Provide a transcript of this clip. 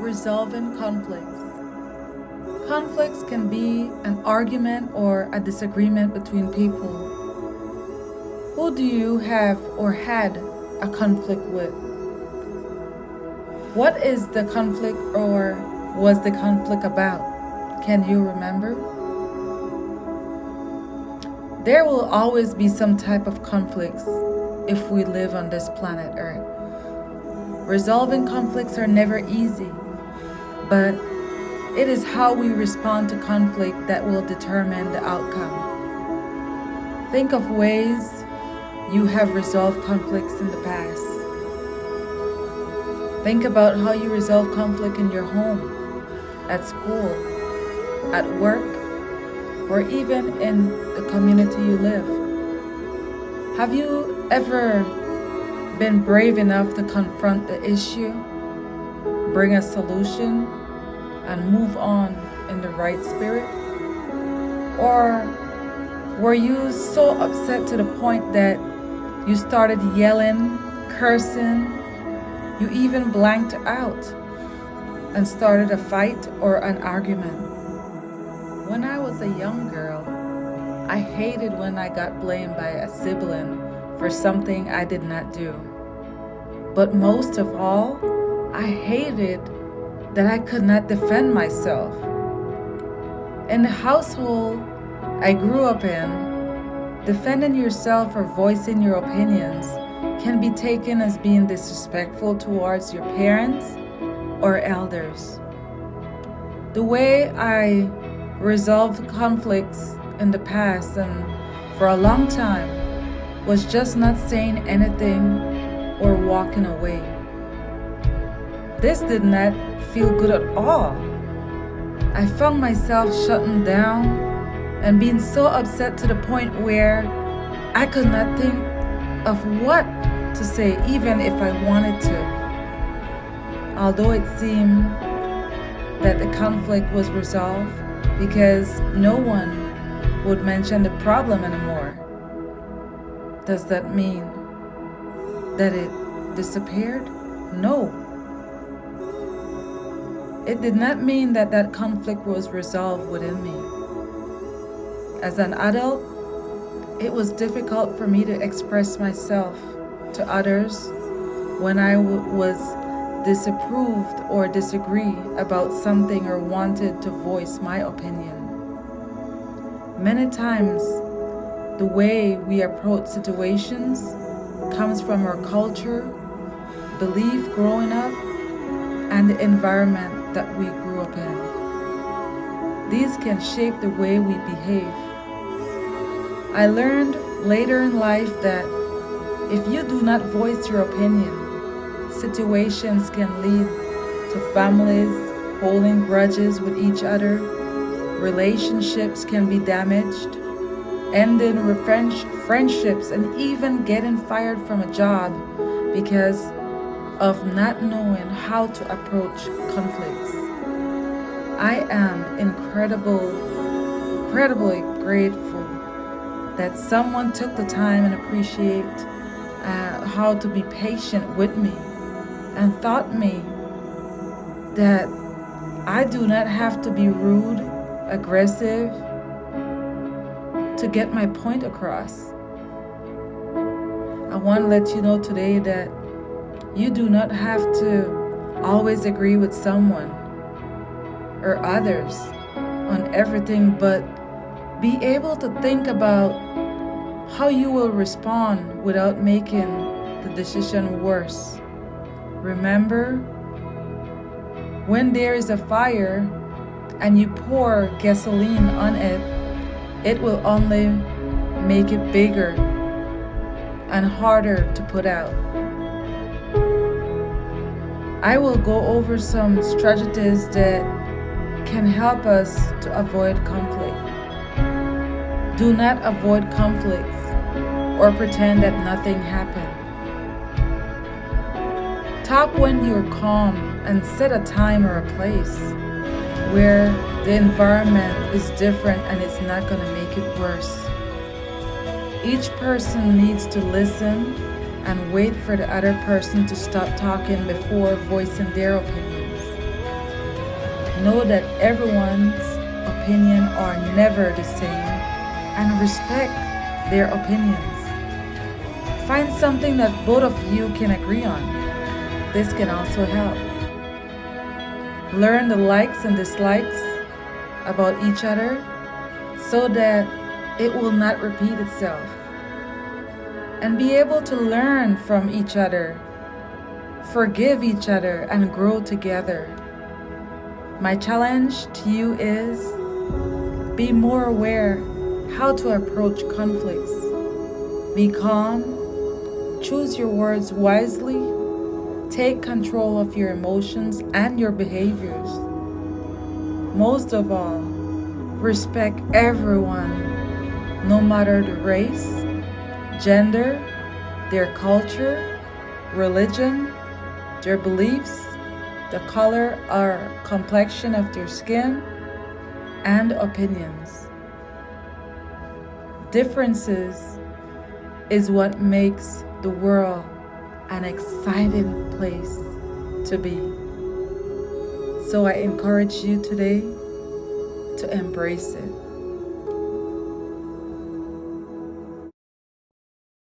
resolving conflicts. Conflicts can be an argument or a disagreement between people. Who do you have or had a conflict with? What is the conflict or was the conflict about? Can you remember? There will always be some type of conflicts if we live on this planet Earth. Resolving conflicts are never easy, but it is how we respond to conflict that will determine the outcome. Think of ways you have resolved conflicts in the past. Think about how you resolve conflict in your home, at school, at work, or even in the community you live. Have you ever been brave enough to confront the issue, bring a solution, and move on in the right spirit? Or were you so upset to the point that you started yelling, cursing, you even blanked out and started a fight or an argument? When I was a young girl, I hated when I got blamed by a sibling for something I did not do. But most of all, I hated that I could not defend myself. In the household I grew up in, defending yourself or voicing your opinions can be taken as being disrespectful towards your parents or elders. The way I resolved conflicts in the past and for a long time was just not saying anything or walking away. This did not feel good at all. I found myself shutting down and being so upset to the point where I could not think of what to say even if I wanted to. Although it seemed that the conflict was resolved because no one would mention the problem anymore. Does that mean that it disappeared? No. It did not mean that that conflict was resolved within me. As an adult, it was difficult for me to express myself to others when I was disapproved or disagree about something or wanted to voice my opinion. Many times, the way we approach situations comes from our culture, belief growing up, and the environment that we grew up in. These can shape the way we behave. I learned later in life that if you do not voice your opinion, situations can lead to families holding grudges with each other, relationships can be damaged, ending friendships, and even getting fired from a job because of not knowing how to approach conflicts. I am incredibly grateful that someone took the time and appreciate how to be patient with me and taught me that I do not have to be rude, aggressive to get my point across. I want to let you know today that you do not have to always agree with someone or others on everything, but be able to think about how you will respond without making the decision worse. Remember, when there is a fire and you pour gasoline on it, it will only make it bigger and harder to put out. I will go over some strategies that can help us to avoid conflict. Do not avoid conflicts or pretend that nothing happened. Talk when you're calm and set a time or a place where the environment is different and it's not going to make it worse. Each person needs to listen and wait for the other person to stop talking before voicing their opinions. Know that everyone's opinion are never the same and respect their opinions. Find something that both of you can agree on. This can also help. Learn the likes and dislikes about each other so that it will not repeat itself. And be able to learn from each other, forgive each other, and grow together. My challenge to you is be more aware how to approach conflicts. Be calm, choose your words wisely, take control of your emotions and your behaviors. Most of all, respect everyone, no matter the race, gender, their culture, religion, their beliefs, the color or complexion of their skin, and opinions. Differences is what makes the world an exciting place to be. So I encourage you today to embrace it.